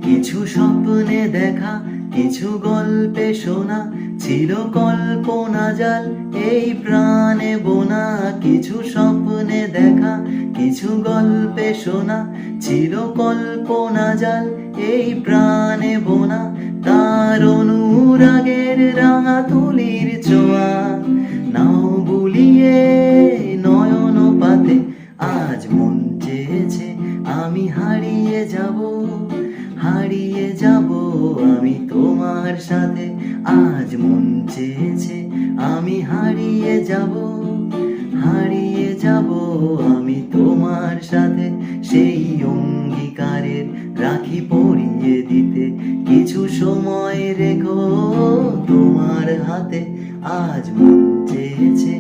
কিছু স্বপ্নে দেখা, কিছু গল্পে শোনা, ছিল কল্পনা জাল এই প্রাণে বোনা। কিছু স্বপ্নে দেখা, কিছু গল্পে শোনা, ছিল কল্পনা জাল এই প্রাণে বোনা। তার অনুরাগের রাঙা তুলির ছোঁয়া নাও বুলিয়ে নয়ন পাতে। আজ মন চেয়েছে আমি হারিয়ে যাব, হারিয়ে যাব আমি তোমার সাথে। আজ মন চেয়েছে আমি হারিয়ে যাব, হারিয়ে যাব আমি তোমার সাথে। সেই অঙ্গীকারের রাখি পরিয়ে দিতে কিছু সময় রেখো তোমার হাতে। আজ মন চেয়েছে